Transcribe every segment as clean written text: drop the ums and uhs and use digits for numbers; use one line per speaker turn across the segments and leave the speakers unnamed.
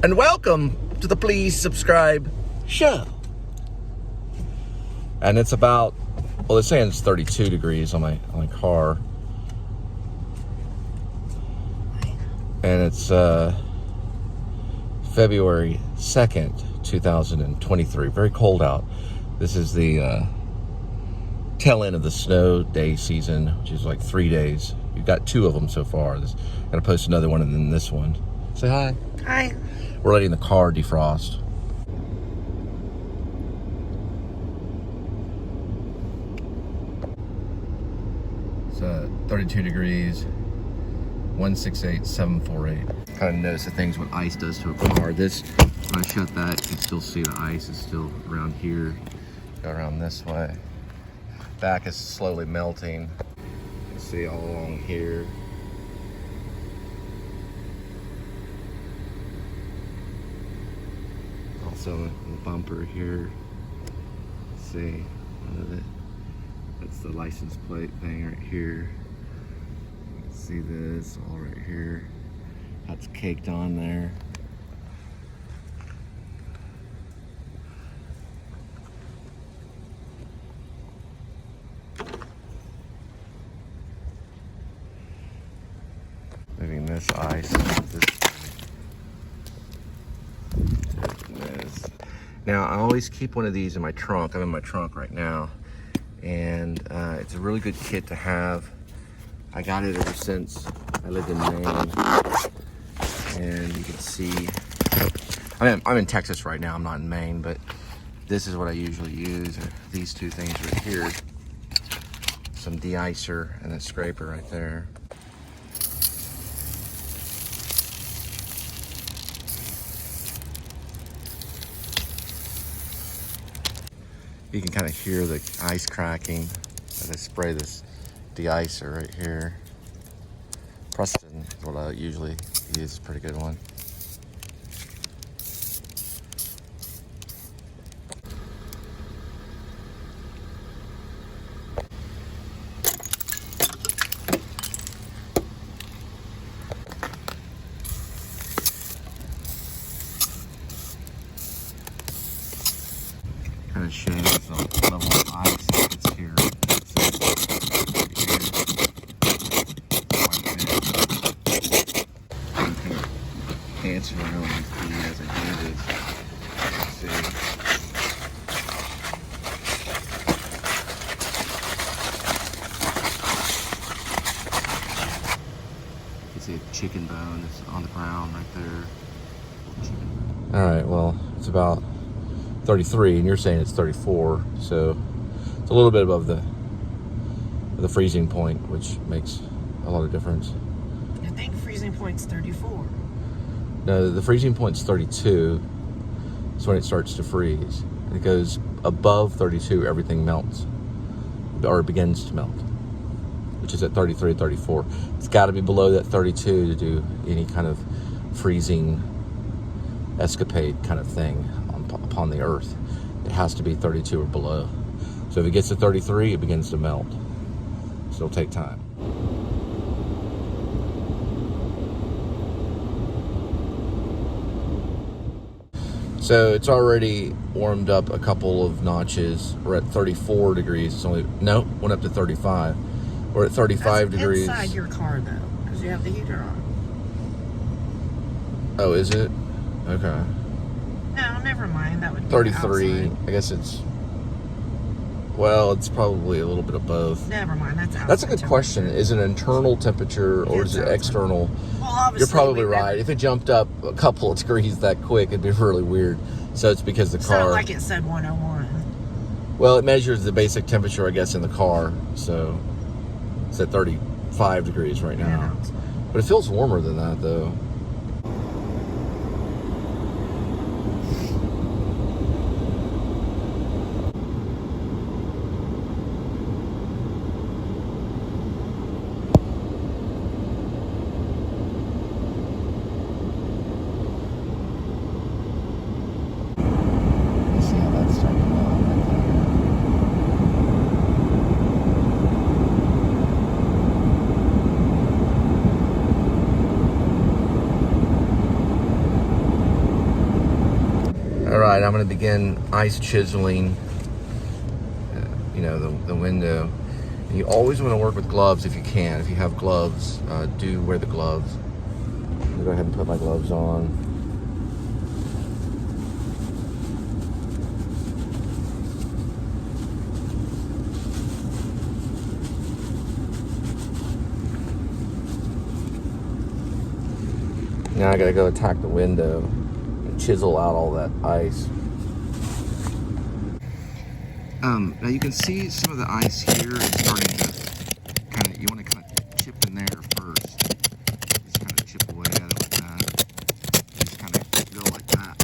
And welcome to the Please Subscribe show. And it's about, well, they're saying it's 32 degrees on my car. And it's February 2nd, 2023. Very cold out. This is the tail end of the snow day season, which is like 3 days. You've got 2 of them so far. I'm gonna post another one and then this one. Say hi.
Hi.
We're letting the car defrost. It's 32 degrees, 168748. Kind of notice the things what ice does to a car. This, when I shut that, you can still see the ice is still around here. Go around this way. Back is slowly melting. You can see all along here. Also the bumper here. Let's see, that's the license plate thing right here. You can see this all right here. That's caked on there. Moving this ice. Now, I always keep one of these in my trunk. I'm in my trunk right now. And it's a really good kit to have. I got it ever since I lived in Maine. And you can see, I'm in Texas right now. I'm not in Maine, but this is what I usually use. These 2 things right here. Some de-icer and a scraper right there. You can kind of hear the ice cracking as I spray this de-icer right here. Preston is what I usually use, it's a pretty good one. Kind of shows the level of ice that's here. Dancing around my feet as I do this. Let's see. You can see a chicken bone that's on the ground right there. All right, well, it's about 33, and you're saying it's 34, so it's a little bit above the freezing point, which makes a lot of difference.
I think freezing point's 34.
No, the freezing point's 32. It's when it starts to freeze. It goes above 32, everything melts, or begins to melt, which is at 33, 34. It's got to be below that 32 to do any kind of freezing escapade kind of thing upon the earth. It has to be 32 or below. So if it gets to 33, it begins to melt. So it'll take time. So it's already warmed up a couple of notches. We're at 34 degrees. It's only, no, went up to 35. We're at 35 degrees.
Inside your car though, because you have the heater on.
Oh, is it? Okay.
No, never mind. That would be
33.
outside.
I guess it's, well, it's probably a little bit of both.
Never mind. That's outside.
That's a good question. Is it an internal temperature or is it
outside.
external?
Well, obviously,
you're probably right. If it jumped up a couple of degrees that quick, it'd be really weird. So it's because the car.
Sounded like it said 101.
Well, it measures the basic temperature, I guess, in the car. So it's at 35 degrees right now.
Yeah,
but it feels warmer than that, though. right, I'm going to begin ice chiseling, you know, the window. And you always want to work with gloves if you can. If you have gloves, do wear the gloves. I'm going to go ahead and put my gloves on. Now I gotta go attack the window and chisel out all that ice. Now you can see some of the ice here is starting to you want to kind of chip in there first. Just kind of chip away at it like that. Just kind of go like that.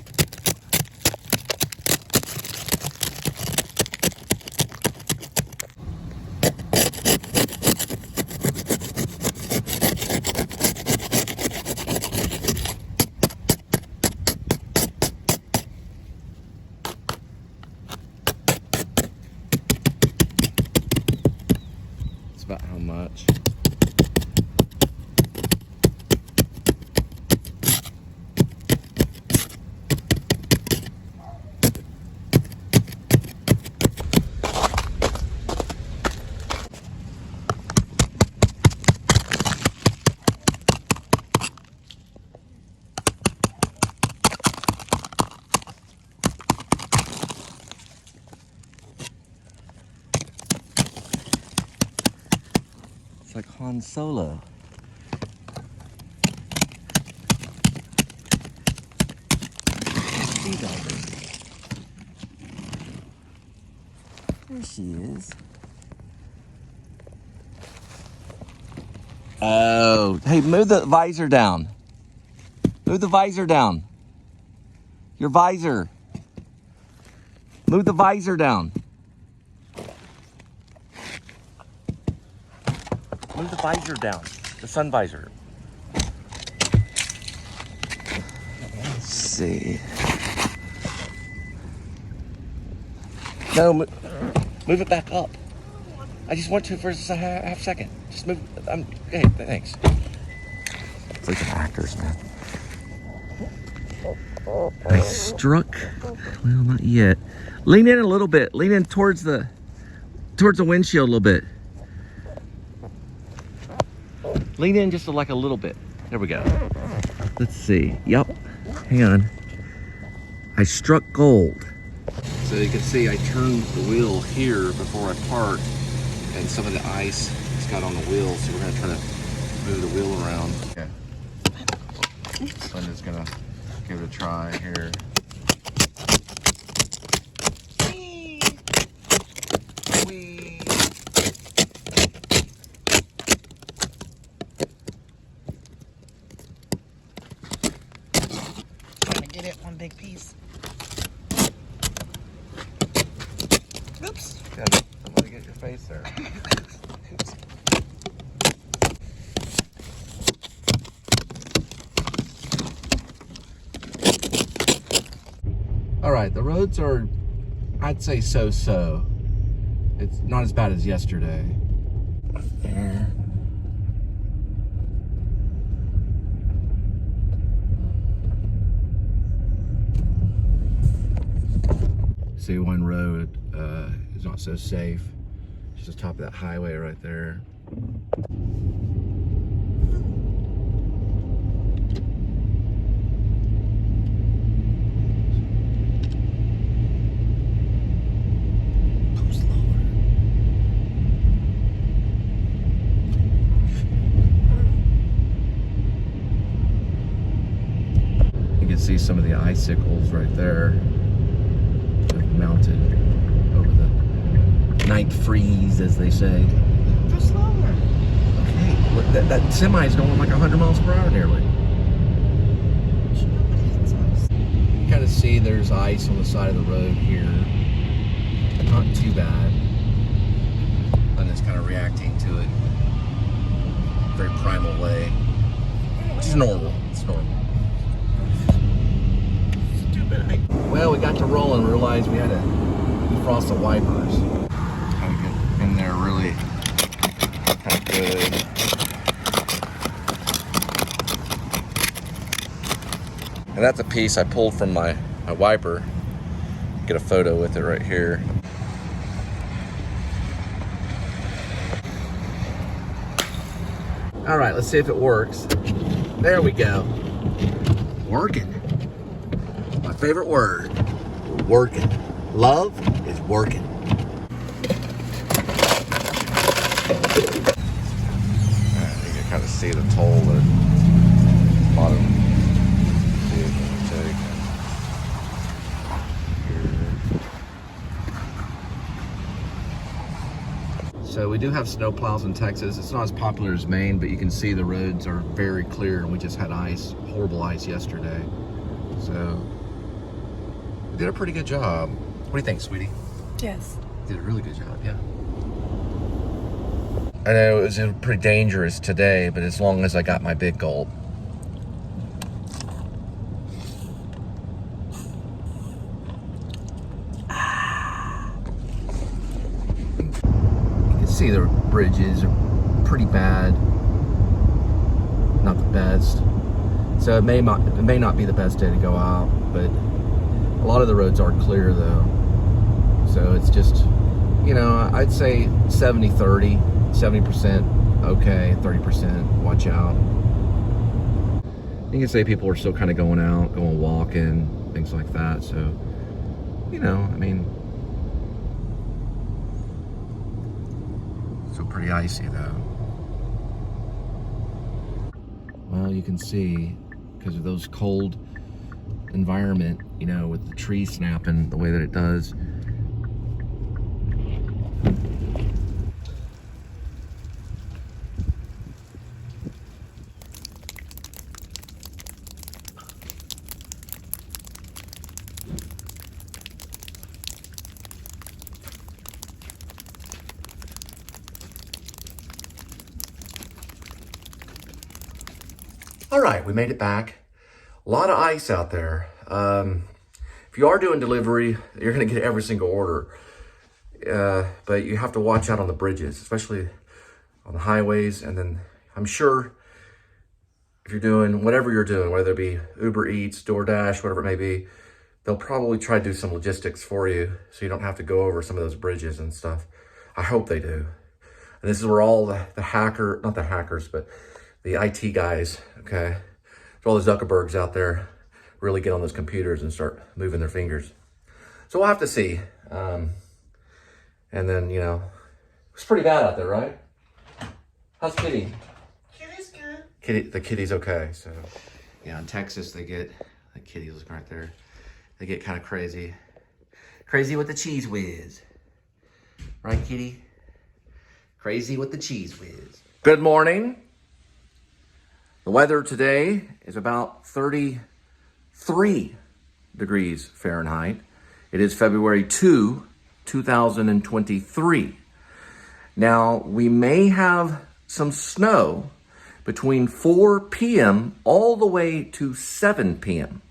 About how much. Like Han Solo. There she is. Oh, hey, move the visor down. Move the visor down. Your visor. Move the visor down. Move the visor down, the sun visor. Let's see. No, move it back up. I just want to for a half second. Just move. Hey, thanks. Freaking actors, man. I struck. Well, not yet. Lean in a little bit. Lean in towards the windshield a little bit. Lean in just like a little bit. There we go. Let's see. Yep. Hang on. I struck gold. So you can see I turned the wheel here before I parked, and some of the ice has got on the wheel, so we're going to try to move the wheel around. Okay. Linda's going to give it a try here.
Get it one big piece. Oops.
Yeah, don't let it get your face there.
Oops.
All right, the roads are, I'd say so-so. It's not as bad as yesterday. There. See, one road is not so safe. Just the top of that highway right there. You can see some of the icicles right there. Mounted over the night freeze, as they say.
Go slower.
Okay, look, that semi is going like 100 miles per hour nearly. You kind of see there's ice on the side of the road here. Not too bad. And it's kind of reacting to it in a very primal way. Which is normal. It's normal. Well, we got to roll and realized we had to defrost the wipers. Kind of get in there really kind of good. And that's a piece I pulled from my wiper. get a photo with it right here. All right, let's see if it works. There we go. Working. My favorite word. Working. Love is working. You can kind of see the toll at the bottom. So we do have snow plows in Texas. It's not as popular as Maine, but you can see the roads are very clear, and we just had ice, horrible ice yesterday. So we did a pretty good job. What do you think, sweetie?
Yes.
Did a really good job, yeah. I know it was pretty dangerous today, but as long as I got my big gulp. See, the bridges are pretty bad, not the best, so it may not be the best day to go out, but a lot of the roads are clear though, so it's just, you know, I'd say 70-30, 70% okay, 30% watch out. You can say people are still kind of going out, going walking, things like that, so, you know, I mean, still pretty icy though. Well, you can see, because of those cold environment, you know, with the tree snapping the way that it does. All right, we made it back. A lot of ice out there. If you are doing delivery, you're gonna get every single order. But you have to watch out on the bridges, especially on the highways. And then I'm sure if you're doing whatever you're doing, whether it be Uber Eats, DoorDash, whatever it may be, they'll probably try to do some logistics for you so you don't have to go over some of those bridges and stuff. I hope they do. And this is where all the not the hackers, but the IT guys, okay? So all those Zuckerbergs out there really get on those computers and start moving their fingers. So we'll have to see. And then, you know, it's pretty bad out there, right? How's Kitty?
Kitty's good.
The kitty's okay. So yeah, in Texas they get, the kitty's right there. They get kind of crazy. Crazy with the cheese whiz. Right, kitty? Crazy with the cheese whiz. Good morning. The weather today is about 33 degrees Fahrenheit. It is February 2, 2023. Now, we may have some snow between 4 p.m. all the way to 7 p.m.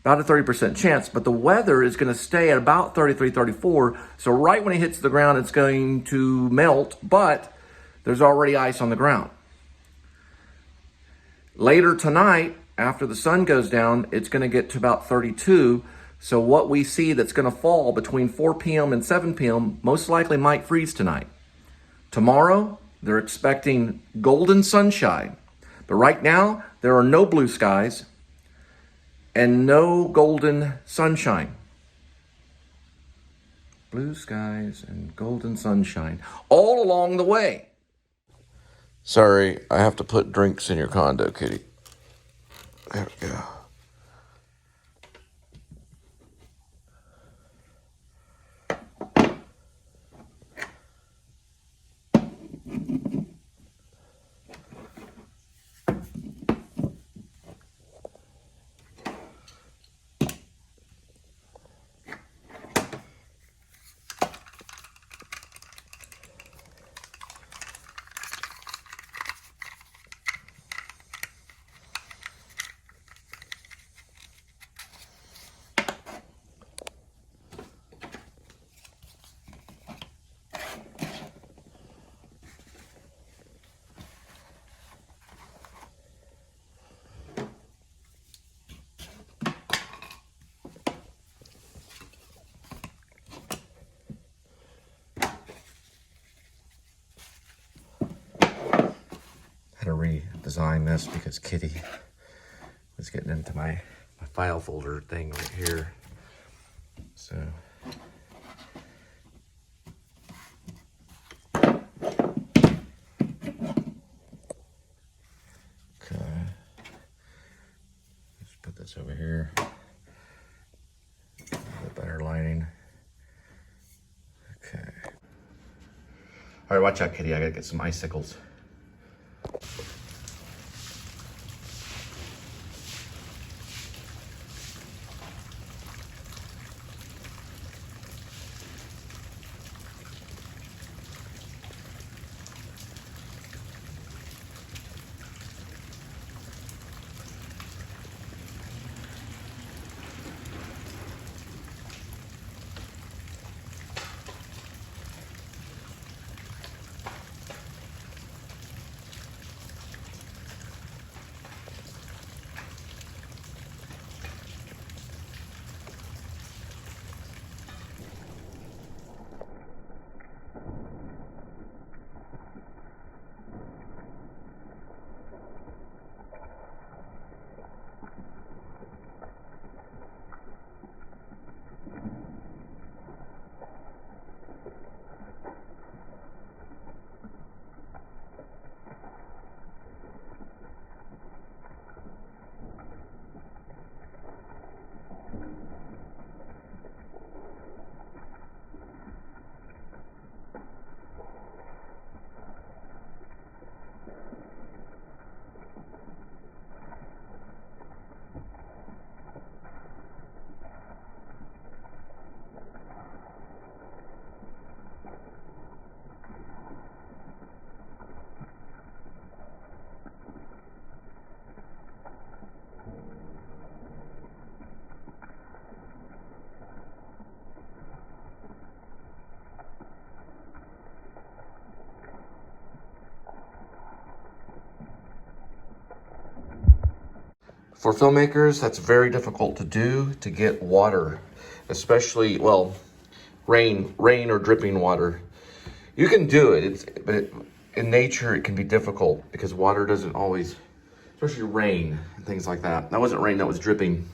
About a 30% chance, but the weather is going to stay at about 33, 34. So right when it hits the ground, it's going to melt, but there's already ice on the ground. Later tonight, after the sun goes down, it's going to get to about 32. So what we see that's going to fall between 4 p.m. and 7 p.m. most likely might freeze tonight. Tomorrow, they're expecting golden sunshine. But right now, there are no blue skies and no golden sunshine. Blue skies and golden sunshine all along the way. Sorry, I have to put drinks in your condo, kitty. There we go. design this because Kitty was getting into my file folder thing right here. So okay, let's put this over here. A little better lighting. Okay. All right, watch out, Kitty. I gotta get some icicles. For filmmakers, that's very difficult to do, to get water, especially, well, rain or dripping water. You can do it, but in nature it can be difficult because water doesn't always, especially rain and things like that. That wasn't rain, that was dripping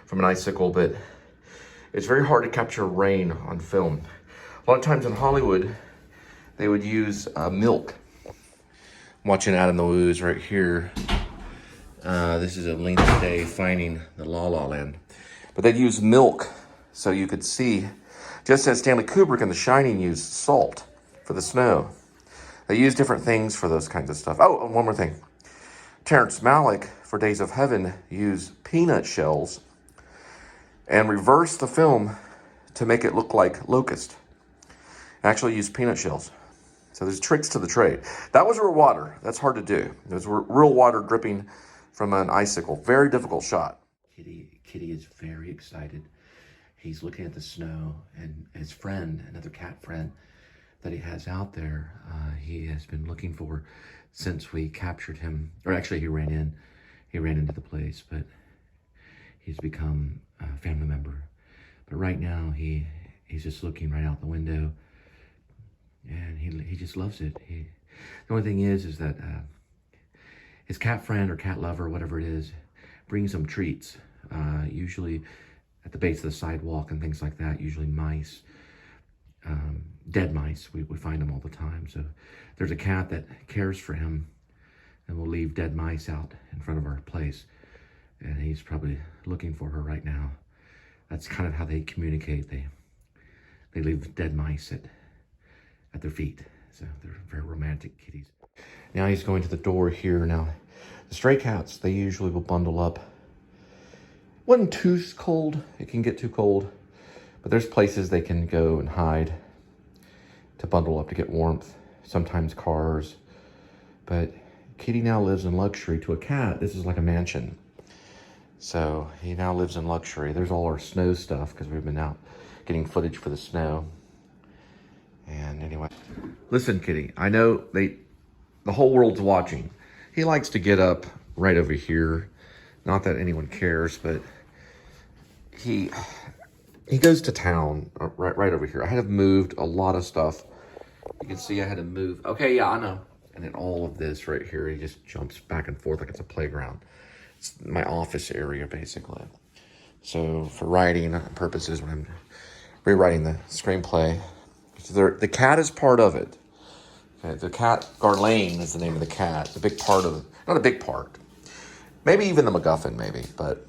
from an icicle, but it's very hard to capture rain on film. A lot of times in Hollywood, they would use milk. I'm watching Adam the Woo's right here. This is a length day finding the La La Land. But they'd use milk so you could see, just as Stanley Kubrick in The Shining used salt for the snow. They use different things for those kinds of stuff. Oh, and one more thing. Terrence Malick, for Days of Heaven, used peanut shells and reversed the film to make it look like locust. Actually used peanut shells. So there's tricks to the trade. That was real water. That's hard to do. It was real water dripping from an icicle. Very difficult shot. Kitty is very excited. He's looking at the snow, and his friend, another cat friend that he has out there, he has been looking for since we captured him. Or actually, he ran into the place, but he's become a family member. But right now, he's just looking right out the window, and he just loves it. The only thing is that his cat friend or cat lover, whatever it is, brings him treats, usually at the base of the sidewalk and things like that, usually mice, dead mice. We find them all the time. So there's a cat that cares for him and will leave dead mice out in front of our place. And he's probably looking for her right now. That's kind of how they communicate. They leave dead mice at their feet. So they're very romantic kitties. Now he's going to the door here. Now, the stray cats, they usually will bundle up. When too cold, it can get too cold, but there's places they can go and hide to bundle up to get warmth. Sometimes cars, but Kitty now lives in luxury. To a cat, this is like a mansion. So he now lives in luxury. There's all our snow stuff because we've been out getting footage for the snow. And anyway, listen, Kitty, I know the whole world's watching. He likes to get up right over here. Not that anyone cares, but he goes to town right over here. I had to move a lot of stuff. You can see I had to move. Okay, yeah, I know. And then all of this right here, he just jumps back and forth like it's a playground. It's my office area, basically. So for writing purposes, when I'm rewriting the screenplay, the cat is part of it. Okay, the cat, Garlane is the name of the cat. The big part of, not a big part. Maybe even the MacGuffin, maybe. But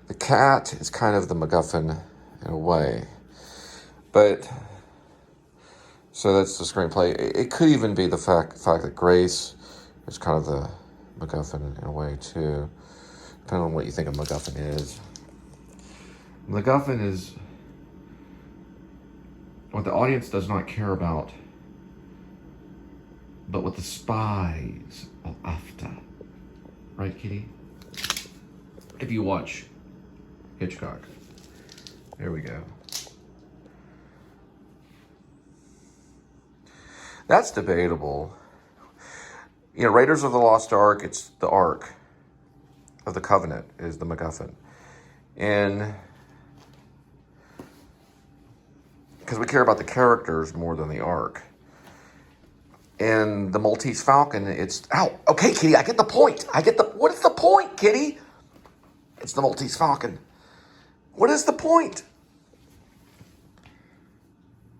the cat is kind of the MacGuffin in a way. But, so that's the screenplay. It could even be the fact that Grace is kind of the MacGuffin in a way, too. Depending on what you think a MacGuffin is. MacGuffin is what the audience does not care about, but what the spies are after. Right, Kitty? If you watch Hitchcock. There we go. That's debatable. You know, Raiders of the Lost Ark, it's the Ark of the Covenant is the MacGuffin. And because we care about the characters more than the Ark. And the Maltese Falcon, it's, ow, okay, Kitty, I get the point. What is the point, Kitty? It's the Maltese Falcon. What is the point?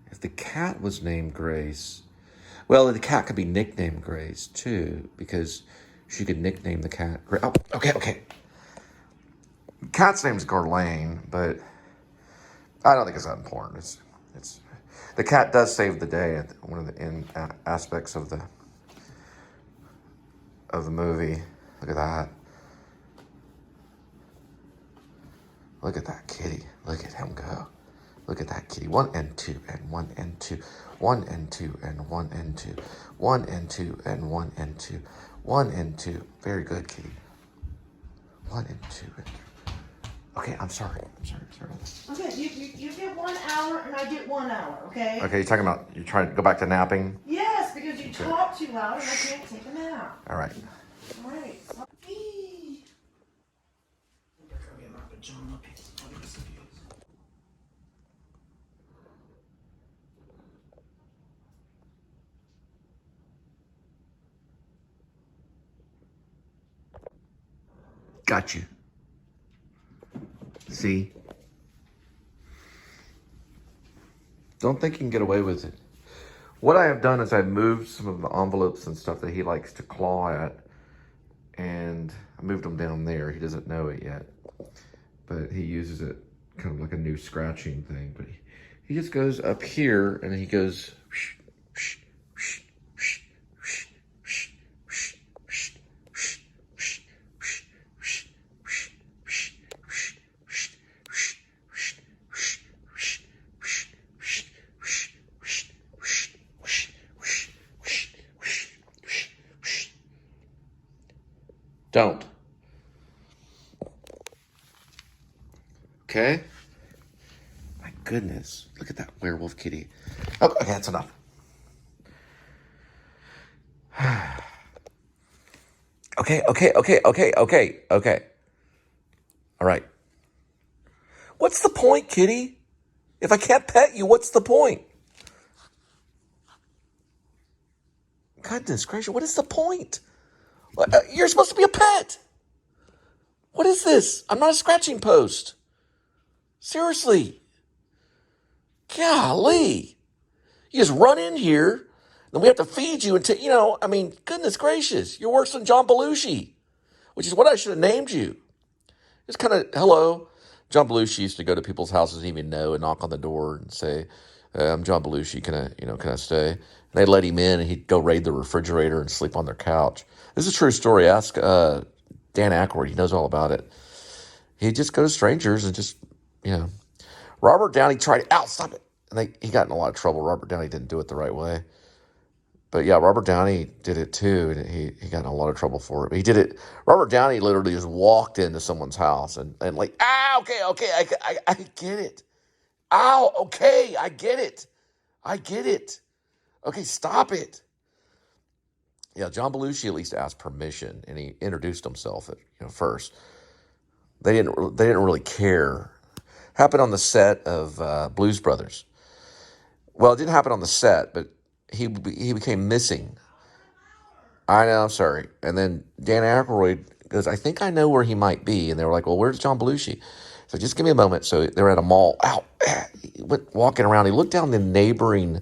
If the cat was named Grace, well, the cat could be nicknamed Grace, too, because she could nickname the cat. Oh, okay. Cat's name's Garlane, but I don't think it's that important. It's the cat does save the day at one of the end aspects of the movie. Look at that. Look at that kitty. Look at him go. Look at that kitty. 1 and 2 and 1 and 2. 1 and 2 and 1 and 2. 1 and 2 and 1 and 2. 1 and 2. Very good, kitty. 1 and 2 and 3. Okay, I'm sorry.
Okay, you get 1 hour and I get 1 hour, okay?
Okay, you're trying to go back to napping?
Yes, because you talk too loud and I can't take a nap.
All right.
All right. Eee. I'm gonna go get my pajama pants. I'll get some views.
Got you. See? Don't think you can get away with it. What I have done is I've moved some of the envelopes and stuff that he likes to claw at, and I moved them down there. He doesn't know it yet, but he uses it kind of like a new scratching thing. But he just goes up here and he goes Don't. Okay? My goodness. Look at that werewolf kitty. Oh, okay, that's enough. Okay. All right. What's the point, kitty? If I can't pet you, what's the point? Goodness gracious, what is the point? You're supposed to be a pet. What is this? I'm not a scratching post. Seriously. Golly. You just run in here, then we have to feed you until, goodness gracious. You're worse than John Belushi, which is what I should have named you. Just kind of, hello. John Belushi used to go to people's houses and even know and knock on the door and say, I'm John Belushi, can I stay? And they'd let him in and he'd go raid the refrigerator and sleep on their couch. This is a true story. Ask Dan Aykroyd. He knows all about it. He'd just go to strangers and just, Robert Downey tried it. Ow, stop it. And he got in a lot of trouble. Robert Downey didn't do it the right way. But yeah, Robert Downey did it too, and he got in a lot of trouble for it. But he did it. Robert Downey literally just walked into someone's house and like, okay, I get it. Ow, okay, I get it. Okay, stop it. Yeah, John Belushi at least asked permission, and he introduced himself first. They didn't really care. Happened on the set of Blues Brothers. Well, it didn't happen on the set, but he became missing I know, I'm sorry. And then Dan Aykroyd goes, I think I know where he might be. And they were like, well, where's John Belushi? So just give me a moment. So they're at a mall. Ow. He went walking around. He looked down the neighboring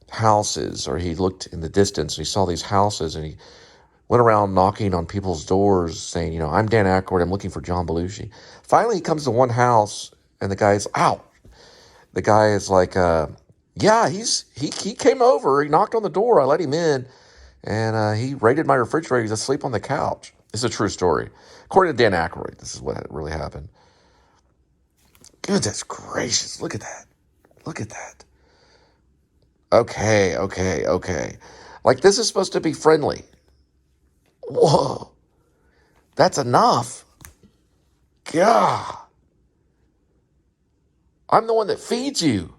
houses, or he looked in the distance and he saw these houses, and he went around knocking on people's doors saying, you know, I'm Dan Aykroyd. I'm looking for John Belushi. Finally, he comes to one house and the guy's out. The guy is like, yeah, he came over. He knocked on the door. I let him in. And he raided my refrigerator. He's asleep on the couch. It's a true story. According to Dan Aykroyd, this is what really happened. Goodness gracious. Look at that. Look at that. Okay. Like, this is supposed to be friendly. Whoa. That's enough. God. I'm the one that feeds you.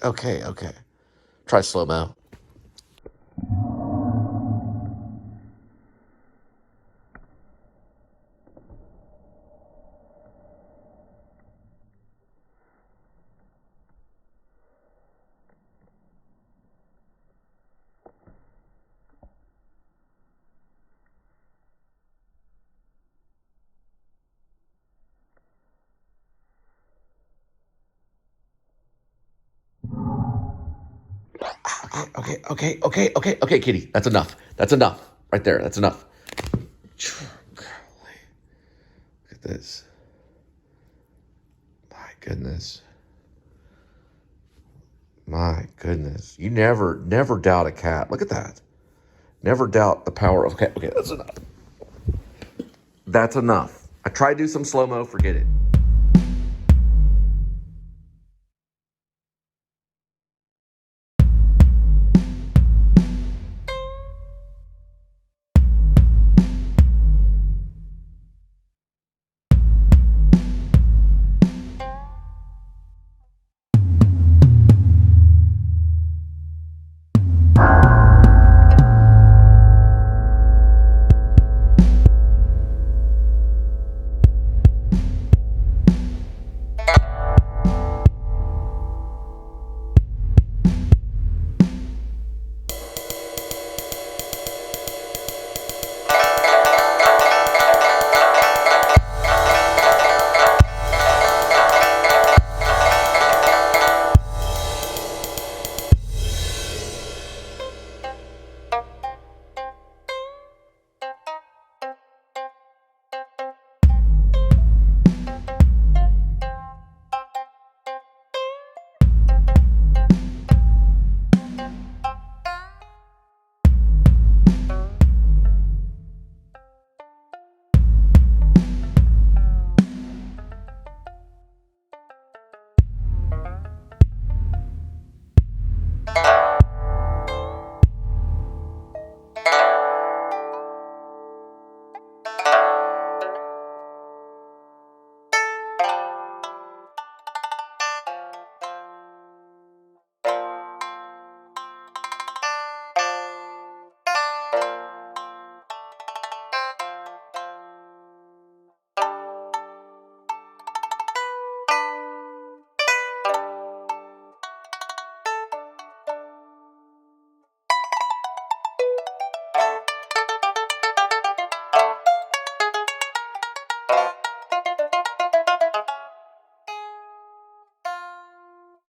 Okay. Try slow-mo. Okay, kitty. That's enough. That's enough. Right there. That's enough. Look at this. My goodness. You never doubt a cat. Look at that. Never doubt the power of a cat. Okay, that's enough. That's enough. I tried to do some slow-mo. Forget it.